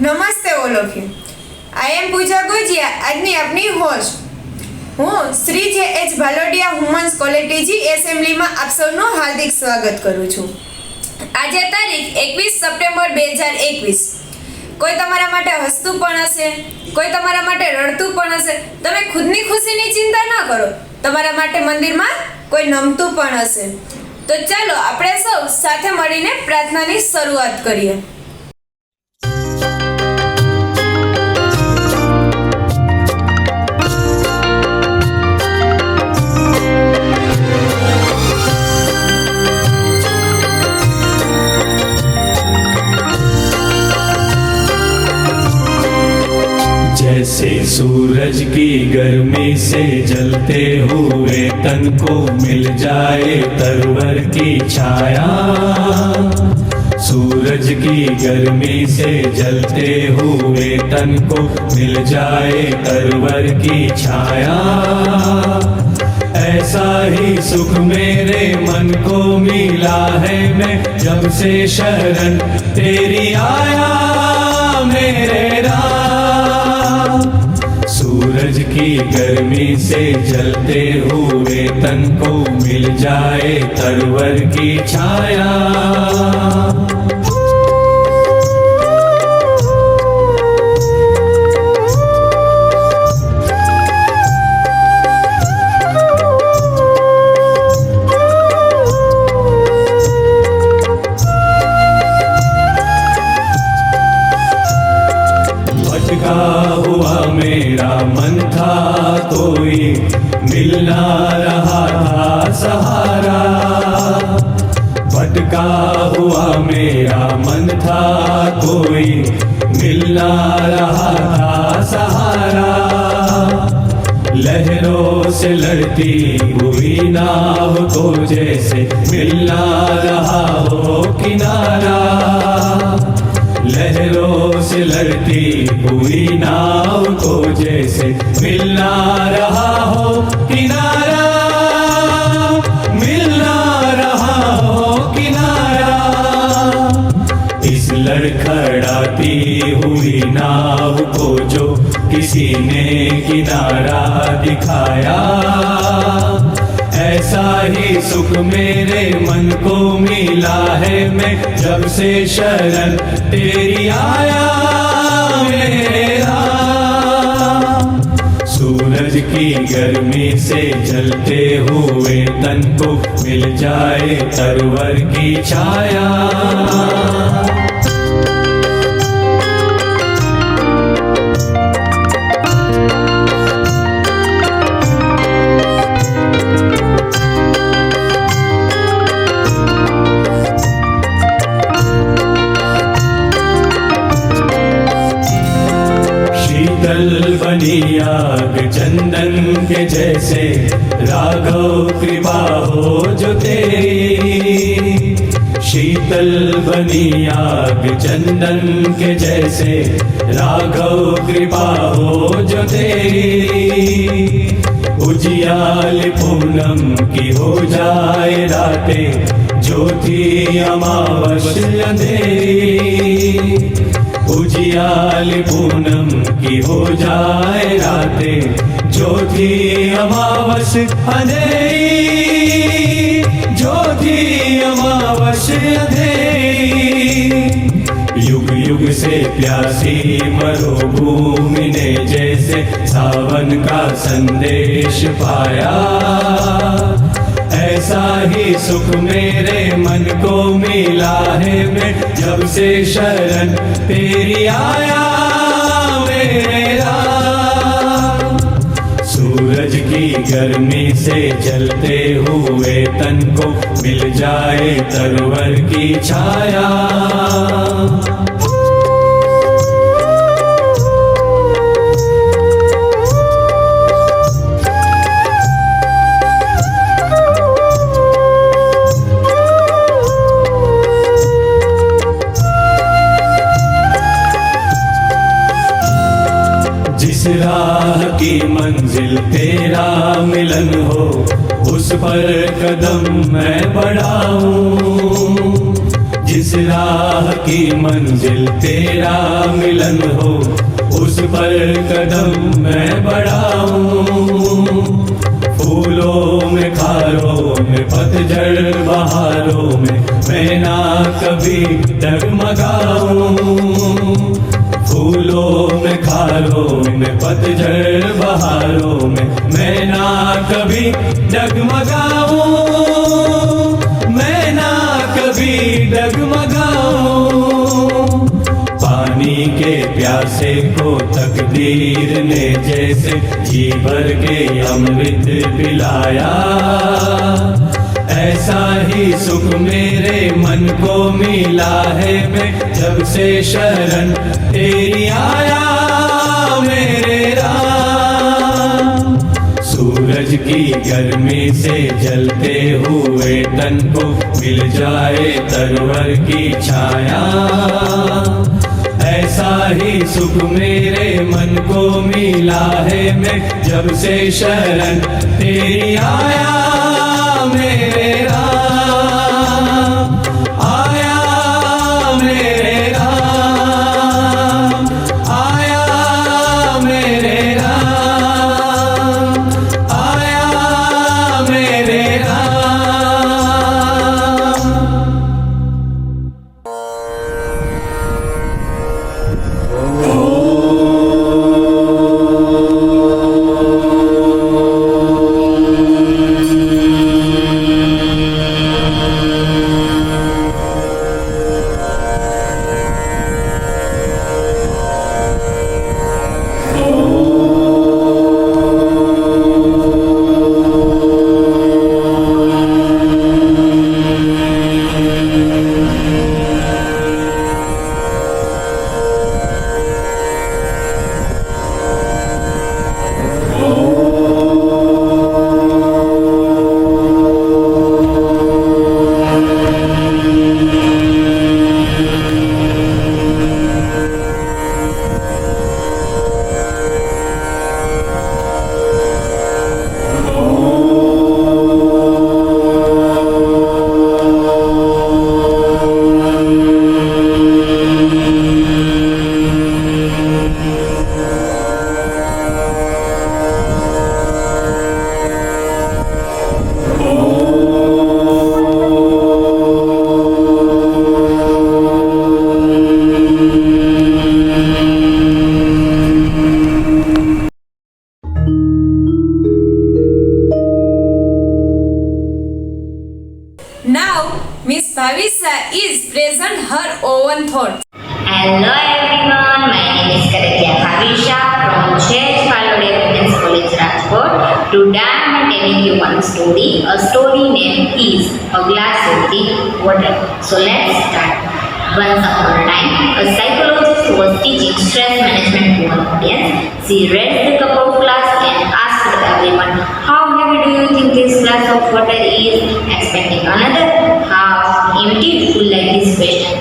નમસ્તે all of you. આઈ એમ પૂજા ગોજિયા, આજની આપની હોસ્ટ. હું શ્રી જે એચ ભાલોડિયા વુમન્સ કોલેજ એસેમ્બલીમાં આપ સૌનું હાર્દિક સ્વાગત કરું છું. આજે તારીખ 21 સપ્ટેમ્બર 2021. કોઈ તમારા માટે હસતું પણ હશે, કોઈ તમારા માટે રડતું પણ હશે. તમે ખુદની ખુશીની ચિંતા ન કરો, તમારા માટે મંદિરમાં કોઈ નમતું પણ હશે. તો ચાલો આપણે સૌ સાથે મળીને પ્રાર્થનાની શરૂઆત કરીએ. जैसे सूरज की गर्मी से जलते हुए तन को मिल जाए तरवर की छाया, सूरज की गर्मी से जलते हुए तन को मिल जाए तरवर की छाया, ऐसा ही सुख मेरे मन को मिला है मैं जब से शरण तेरी आया मेरे राम। सूरज की गर्मी से जलते हुए तन को मिल जाए तरवर की छाया, भटका हुआ मेरा मन था कोई मिल ना रहा था सहारा, भटका हुआ मेरा मन था कोई मिल ना रहा था सहारा, लहरों से लड़ती हुई नाव को जैसे मिल ना रहा हो किनारा, लहरों से लड़ती हुई नाव को जैसे मिल ना रहा हो किनारा, मिल ना रहा हो किनारा। इस लड़खड़ाती हुई नाव को जो किसी ने किनारा दिखाया, ऐसा ही सुख मेरे मन को मिला है मैं जब से शरण तेरी आया मेरा। सूरज की गर्मी से जलते हुए तन को मिल जाए तरवर की छाया, शीतल बनी आग चंदन के जैसे राघव कृपा हो जो तेरी, शीतल बनी आग चंदन के जैसे राघव कृपा हो जो तेरी, उजियाल पूनम की हो जाए रातें जो थी अमावस्या अंधेरी, उजियाल पूनम की हो जाए रातें जो थी अमावस अंधेरी, जो थी अमावस अंधेरी। युग युग से प्यासी मरुभूमि ने जैसे सावन का संदेश पाया, ऐसा ही सुख मेरे मन को मिला है मैं जब से शरण तेरी आया मेरा। सूरज की गर्मी से जलते हुए तन को मिल जाए तरवर की छाया, जिस राह की मंजिल तेरा मिलन हो उस पर कदम मैं बढ़ाऊं, जिस राह की मंजिल तेरा मिलन हो, उस पर कदम मैं बढ़ाऊं। फूलों में खारों में पतझड़ बहारों में मैं ना कभी डगमगाऊं। फूलों में खारों में पतझड़ बहारों में मैं ना कभी डगमगाऊं। मैं ना कभी डगमगाऊं। पानी के प्यासे को तकदीर ने जैसे जी भर के अमृत पिलाया, ऐसा ही सुख मेरे मन को मिला है। मैं जब से शरण तेरी आया मेरे राम। सूरज की गर्मी से जलते हुए तन को मिल जाए तरवर की छाया, ऐसा ही सुख मेरे मन को मिला है। मैं जब से शरण तेरी आया मेरे राम। आया मेरे राम। आया मेरे राम। आया मेरे Ram. Miss Bhavisa is present her own thoughts. Hello everyone, my name is Karatya Bhavisha from J.H. Palodia Women's College, Rajkot. Today I am telling you one story. A story name is A Glass of the Water. So let's start. Once upon a time, a psychologist was teaching stress management to an audience. She raised the cup of glass and asked everyone, how heavy do you think this glass of water is? Expecting another half empty, full like this question.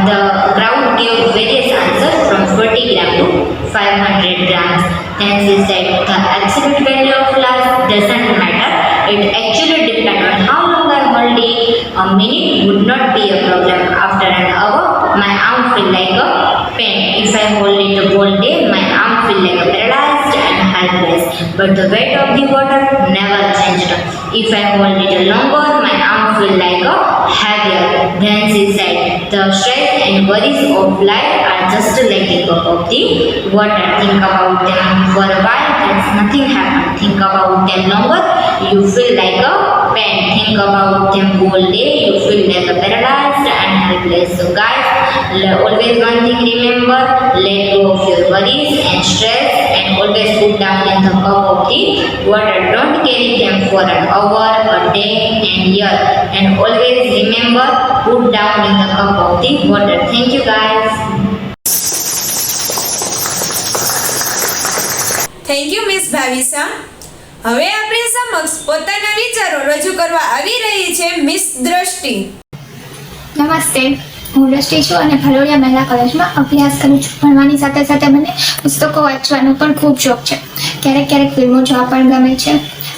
The crowd gave various answers from 40 grams to 500 grams. Then she said, the absolute value of glass doesn't matter. It actually depends on how long I hold it. A minute would not be a problem. After an hour, my arm feel like a pain. If I hold it a whole day, my arm feel like a paralyzed and helpless. But the weight of the water never changed. If I hold it longer, my arm feel like a heavier. Then she said, the stress and worries of life are just like the cup of the water. Think about them for a while, that's nothing happened. Think about them longer, you feel like a pain. Think about them whole day, you feel like a paralyzed and helpless. So guys, always one thing remember, let go of your worries and stress and always put down in the cup of the water. Don't carry them for an hour, a day and year. And always remember, put down in the cup of the water. Thank you guys. Thank you miss Bhavisa. હવે આપણી સમક્ષ પોતાના વિચારો રજૂ કરવા આવી રહી છે મિસ દ્રષ્ટિ. નમસ્તે, હું દ્રષ્ટિ છું અને ભલોડિયા મહિલા કોલેજમાં અભ્યાસ કરું છું. ભણવાની સાથે સાથે મને પુસ્તકો વાંચવાનો પણ ખૂબ શોખ છે. ક્યારેક ક્યારેક ફિલ્મો જોવા પણ ગમે છે.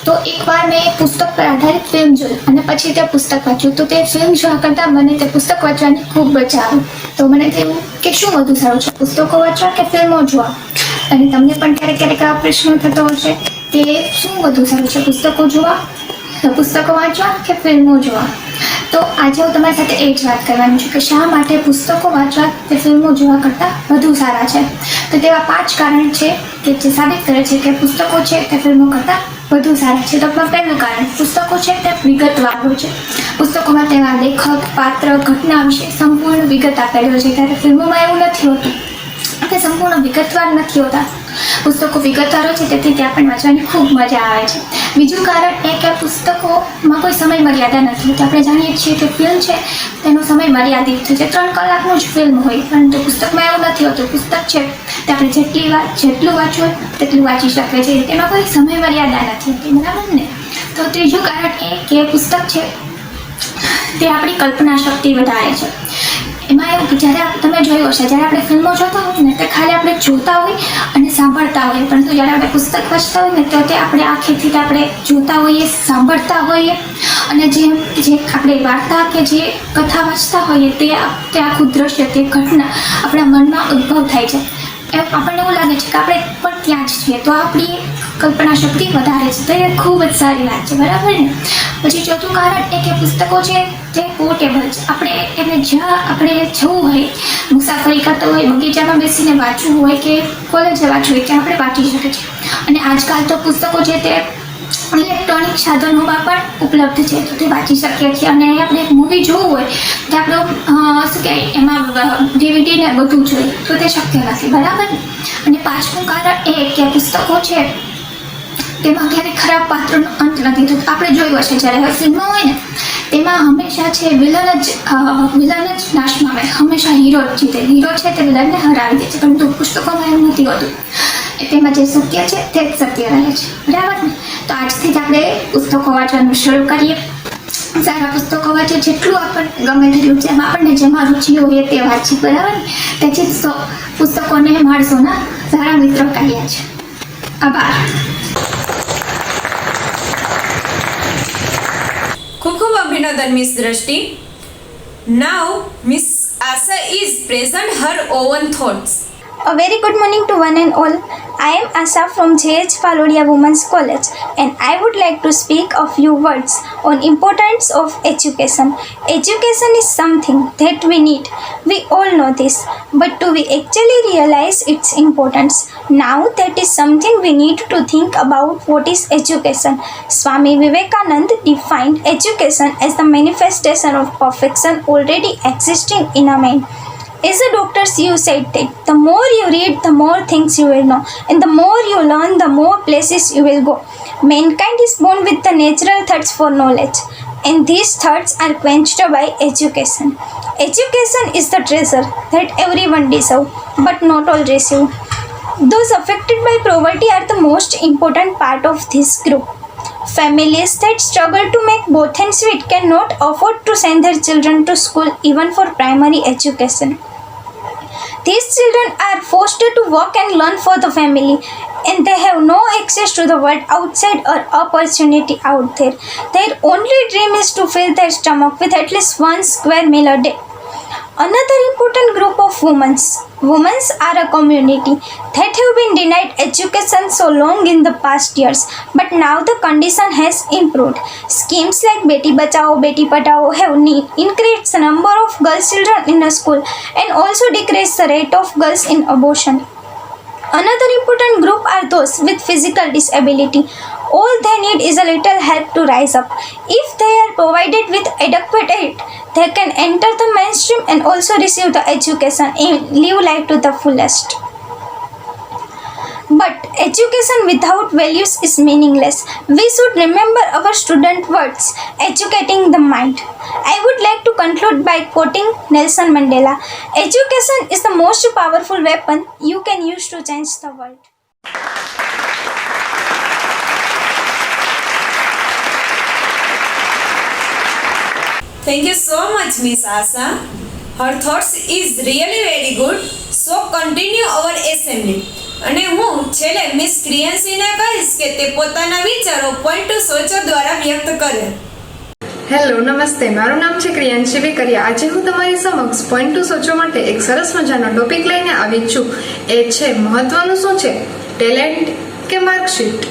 તો એકવાર મેં એક પુસ્તક પર આધારિત ફિલ્મ જોઈ અને પછી તે પુસ્તક વાંચ્યું. તો તે ફિલ્મ જોવા કરતાં મને તે પુસ્તક વાંચવાની ખૂબ મજા આવી. તો મને થયું કે શું વધુ સારું છે, પુસ્તકો વાંચવા કે ફિલ્મો જોવા? અને તમને પણ ક્યારેક આ પ્રશ્ન થતો હશે કે શું વધુ સારું છે, પુસ્તકો જોવા, પુસ્તકો વાંચવા કે ફિલ્મો જોવા? તો આજે હું તમારી સાથે એ જ વાત કરવાની છું કે શા માટે પુસ્તકો વાંચવા કે ફિલ્મો જોવા કરતાં વધુ સારા છે. તો તેવા 5 કારણ છે કે જે સાબિત કરે છે કે પુસ્તકો છે તે ફિલ્મો કરતાં વધુ સારા છે. તો પહેલું કારણ, પુસ્તકો છે તે વિગતવાર હોય છે. પુસ્તકોમાં તેના લેખક, પાત્ર, ઘટના વિશે સંપૂર્ણ વિગત આપેલી હોય છે, ત્યારે ફિલ્મોમાં એવું નથી હોતું કે સંપૂર્ણ વિગતવાર નથી હોતા. પુસ્તકો વિગતવાર હોય છે તેથી તે આપણને વાંચવાની ખૂબ મજા આવે છે. બીજું કારણ એ કે પુસ્તકોમાં કોઈ સમય મર્યાદા નથી હોતી. આપણે જાણીએ છીએ કે ફિલ્મ છે તેનો સમય મર્યાદિત છે, 3 કલાકનું જ ફિલ્મ હોય, પરંતુ પુસ્તકમાં એવું નથી હોતું. પુસ્તક છે તે આપણે જેટલું વાંચવું હોય તેટલું વાંચી શકીએ છીએ, તેમાં કોઈ સમય મર્યાદા નથી હોતી, બરાબર ને? તો ત્રીજું કારણ એ કે પુસ્તક છે તે આપણી કલ્પના શક્તિ વધારે છે. એમાં એવું કે જ્યારે તમે જોયું હશે, જ્યારે આપણે ફિલ્મો જોતા હોય ને તે ખાલી આપણે જોતા હોય અને સાંભળતા હોઈએ, પરંતુ જ્યારે આપણે પુસ્તક વાંચતા હોય ને તો તે આપણે આંખેથી આપણે જોતા હોઈએ, સાંભળતા હોઈએ, અને જે આપણે વાર્તા કે જે કથા વાંચતા હોઈએ તે આખું દ્રશ્ય, તે ઘટના આપણા મનમાં ઉદ્ભવ થાય છે. આપણને એવું લાગે છે કે આપણે પણ ત્યાં જ છીએ, તો આપણી કલ્પના શક્તિ વધારે છે. તો એ ખૂબ જ સારી વાત છે, બરાબર ને? પછી ચોથું કારણ એ કે પુસ્તકો છે તે પોર્ટેબલ છે. આપણે એને જ્યાં આપણે જવું હોય, મુસાફરી કરતો હોય, બગીચામાં બેસીને વાંચવું હોય કે કોલેજે વાંચવું હોય ત્યાં આપણે વાંચી શકીએ છીએ. અને આજકાલ તો પુસ્તકો છે તે ઇલેક્ટ્રોનિક સાધનોમાં પણ ઉપલબ્ધ છે, તો તે વાંચી શકીએ છીએ. અને આપણે એક મૂવી જોવું હોય તો આપણે શું કહેવાય એમાં DVD ને બધું જોઈએ, તો તે શક્ય નથી, બરાબર. અને પાંચમું કારણ એ કે પુસ્તકો છે તેમાં ક્યારેક ખરાબ પાત્રનો અંત નથી થતો. આપણે જોયું હશે જ્યારે ફિલ્મો હોય ને તેમાં હંમેશા છે વિલન જ નાશમાં આવે, હંમેશા હીરો જ જીતે, હીરો છે તે વિલનને હરાવી દે છે, પરંતુ પુસ્તકોમાં એવું નથી હોતું. તેમાં જે સત્ય છે તે જ સત્ય રહે છે, બરાબર ને? તો આજથી જ આપણે પુસ્તકો વાંચવાનું શરૂ કરીએ. સારા પુસ્તકો વાંચીએ, જેટલું આપણને ગમે તેટલું જેમાં રુચિ હોય તે વાંચીએ, બરાબર ને? તેથી જ પુસ્તકોને માણસોના સારા મિત્રો કહ્યા છે. આભાર. ખૂબ અભિનંદન miss Drishti. Now miss Asha is present her own thoughts. A very good morning to one and all. I am Asha from JH Palodia Women's College and I would like to speak a few words on importance of education. Education is something that we need. We all know this, but do we actually realize its importance? Now that is something we need to think about. What is education? Swami Vivekananda defined education as the manifestation of perfection already existing in a man. As a doctor, you said that the more you read, the more things you will know, and the more you learn, the more places you will go. Mankind is born with the natural thirst for knowledge, and these thirsts are quenched by education. Education is the treasure that everyone deserves, but not all receive. Those affected by poverty are the most important part of this group. Families that struggle to make both ends meet cannot afford to send their children to school even for primary education. These children are forced to work and learn for the family, and they have no access to the world outside or opportunity out there. Their only dream is to fill their stomach with at least one square meal a day. Another important group of women. Women are a community that have been denied education so long in the past years, but now the condition has improved. Schemes like Beti Bachao, Beti Padhao have increased the number of girl children in a school and also decreased the rate of girls in abortion. Another important group are those with physical disability. All they need is a little help to rise up. If they are provided with adequate aid, they can enter the mainstream and also receive the education and live life to the fullest. But education without values is meaningless. We should remember our student words, educating the mind. I would like to conclude by quoting Nelson Mandela. Education is the most powerful weapon you can use to change the world. Thank you so much, Miss Asha. Her thoughts is really very good. So continue our assembly. અને હું છેલ્લે miss ક્રિયાંશીને કહીશ કે તે પોતાના વિચારો point two સોચો દ્વારા વ્યક્ત કરે. હેલો નમસ્તે, મારું નામ છે ક્રિયાંશી વેકરિયા. આજે હું તમારી સમક્ષ પોઈન્ટ ટુ સોચો માટે એક સરસ મજાનો ટોપિક લઈને આવી છું. એ છે મહત્વનું શું છે, ટેલેન્ટ કે માર્કશીટ?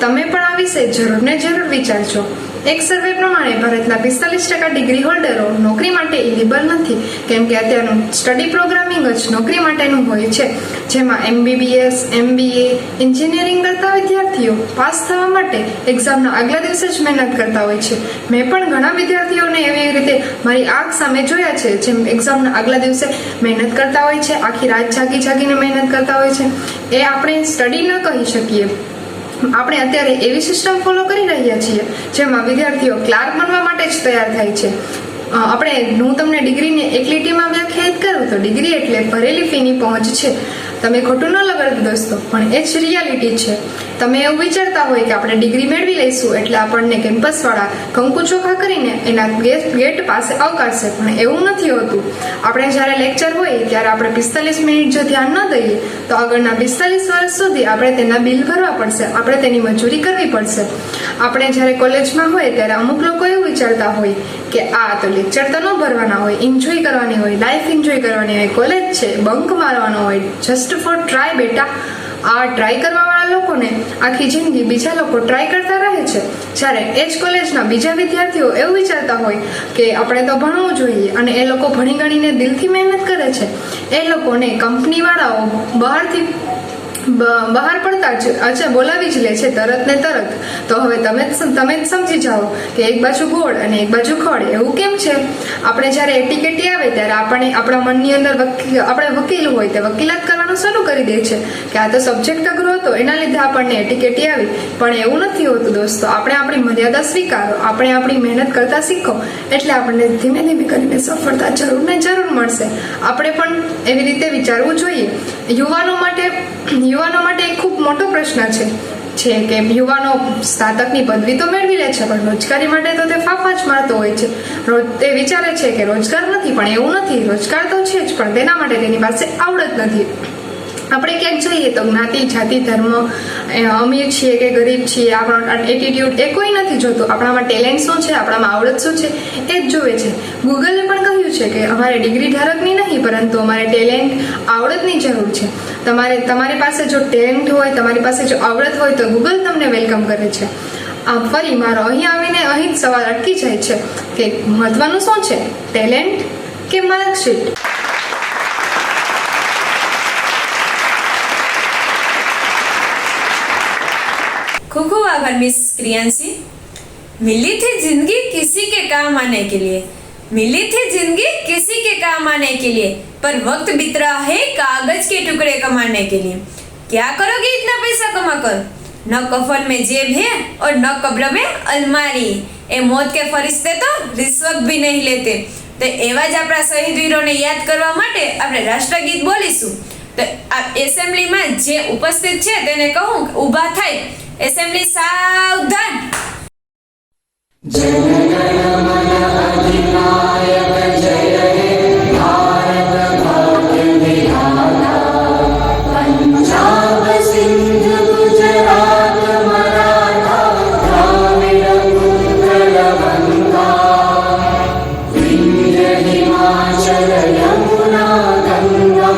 તમે પણ આ વિશે જરૂર ને જરૂર વિચારજો. એક સર્વે પ્રમાણે ભારતના 45% ડિગ્રી હોલ્ડરો નોકરી માટે એલિજિબલ નથી, કેમ કે અત્યારનું સ્ટડી પ્રોગ્રામિંગ જ નોકરી માટેનું હોય છે, જેમાં MBBS, MBA, એન્જિનિયરિંગ કરતા વિદ્યાર્થીઓ પાસ થવા માટે એક્ઝામના આગલા દિવસે જ મહેનત કરતા હોય છે. મેં પણ ઘણા વિદ્યાર્થીઓને એવી રીતે મારી આંખ સામે જોયા છે, જેમ એક્ઝામના આગલા દિવસે મહેનત કરતા હોય છે, આખી રાત જાગીને મહેનત કરતા હોય છે. એ આપણે સ્ટડી ન કહી શકીએ. આપણે અત્યારે એવી સિસ્ટમ ફોલો કરી રહ્યા છીએ જેમાં વિદ્યાર્થીઓ ક્લાર્ક બનવા માટે જ તૈયાર થાય છે. હું તમને ડિગ્રીને એક લીટીમાં વ્યાખ્યાયિત કરું તો ડિગ્રી એટલે ભરેલી ફીની પહોંચ છે. તમે ખોટું ન લગાડો દોસ્તો, પણ એ જ રિયાલિટી છે. તમે એવું વિચારતા હોય કે આપણે ડિગ્રી મેળવી લઈશું એટલે આપણને કેમ્પસવાળા કંકુ ચોખા કરીને એના ગેટ પાસે આવકારશે, પણ એવું નથી હોતું. આપણે જ્યારે લેક્ચર હોય ત્યારે આપણે 45 મિનિટ જો ધ્યાન ન દઈએ તો આગળના 45 વર્ષ સુધી આપણે તેના બિલ ભરવા પડશે, આપણે તેની મજૂરી કરવી પડશે. આપણે જ્યારે કોલેજમાં હોય ત્યારે અમુક લોકો એવું વિચારતા હોય કે આ તો લેક્ચર તો ન ભરવાના હોય, એન્જોય કરવાની હોય, લાઈફ એન્જોય કરવાની હોય, કોલેજ છે, બંક મારવાનો હોય, જસ્ટ ફોર ટ્રાય બેટા. આ ટ્રાય કરવાવાળા લોકોને આખી જિંદગી બીજા લોકો ટ્રાય કરતા રહે છે, જ્યારે એ જ કોલેજના બીજા વિદ્યાર્થીઓ એવું વિચારતા હોય કે આપણે તો ભણવું જોઈએ, અને એ લોકો ભણી ગણીને દિલથી મહેનત કરે છે. એ લોકોને કંપનીવાળાઓ બહાર પડતા જ બોલાવી જ લે છે તરત ને તરત. તો હવે તમે જ સમજી જાઓ કે એક બાજુ ગોળ અને એક બાજુ ખોળ. એવું કેમ છે? આપણે જ્યારે એટીકેટી આવે ત્યારે આપણા મનની અંદર આપણે વકીલ હોય તે વકીલાત કરવાનું શરૂ કરી દે છે કે આ તો સબ્જેક્ટ અઘરો હતો, એના લીધે આપણને એટીકેટી આવી. પણ એવું નથી હોતું દોસ્તો. આપણે આપણી મર્યાદા સ્વીકારો, આપણે આપણી મહેનત કરતા શીખો, એટલે આપણને ધીમે ધીમે કરીને સફળતા જરૂર ને જરૂર મળશે. આપણે પણ એવી રીતે વિચારવું જોઈએ. યુવાનો માટે એક ખૂબ મોટો પ્રશ્ન છે કે યુવાનો સ્નાતકની પદવી તો મેળવી લે છે, પણ રોજગારી માટે તો તે ફાફા જ મારતો હોય છે. તે વિચારે છે કે રોજગાર નથી, પણ એવું નથી. રોજગાર તો છે જ, પણ તેના માટે તેની પાસે આવડત નથી. આપણે ક્યાંક જઈએ તો જ્ઞાતિ, જાતિ, ધર્મ, અમીર છીએ કે ગરીબ છીએ, આપણો એટીટ્યુડ એ કોઈ નથી જોતું. આપણામાં ટેલેન્ટ શું છે, આપણામાં આવડત શું છે, એ જ જોવે છે. ગૂગલે પણ કહ્યું છે કે અમારે ડિગ્રી ધારકની નહીં, પરંતુ અમારે ટેલેન્ટ, આવડતની જરૂર છે. તમારી પાસે જો ટેલેન્ટ હોય, તમારી પાસે જો આવડત હોય તો ગૂગલ તમને વેલકમ કરે છે. ફરી મારો અહીં જ સવાલ અટકી જાય છે કે મહત્વનું શું છે, ટેલેન્ટ કે માર્કશીટ? खूब खूब आभार मिस क्रियांशी. मिली थी जिंदगी किसी के काम आने के लिए, मिली थी जिंदगी किसी के काम आने के लिए, पर वक्त बीत रहा है कागज के टुकड़े कमाने के लिए. क्या करोगे इतना पैसा कमा कर? न कफन में जेब है और न कब्र में अलमारी. ए मौत के फरिश्ते तो रिश्वत भी नहीं लेते. तो एवा જ આપણા શહીદ વીરોને યાદ કરવા માટે આપણે રાષ્ટ્રગીત બોલીશું. તો આ એસેમ્બલીમાં જે ઉપસ્થિત છે તેને કહું ઊભા થાય. એસેમ્બલી સાવધાન. हिमाचल यमुना गंगा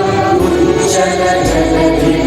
उच्चल जलधि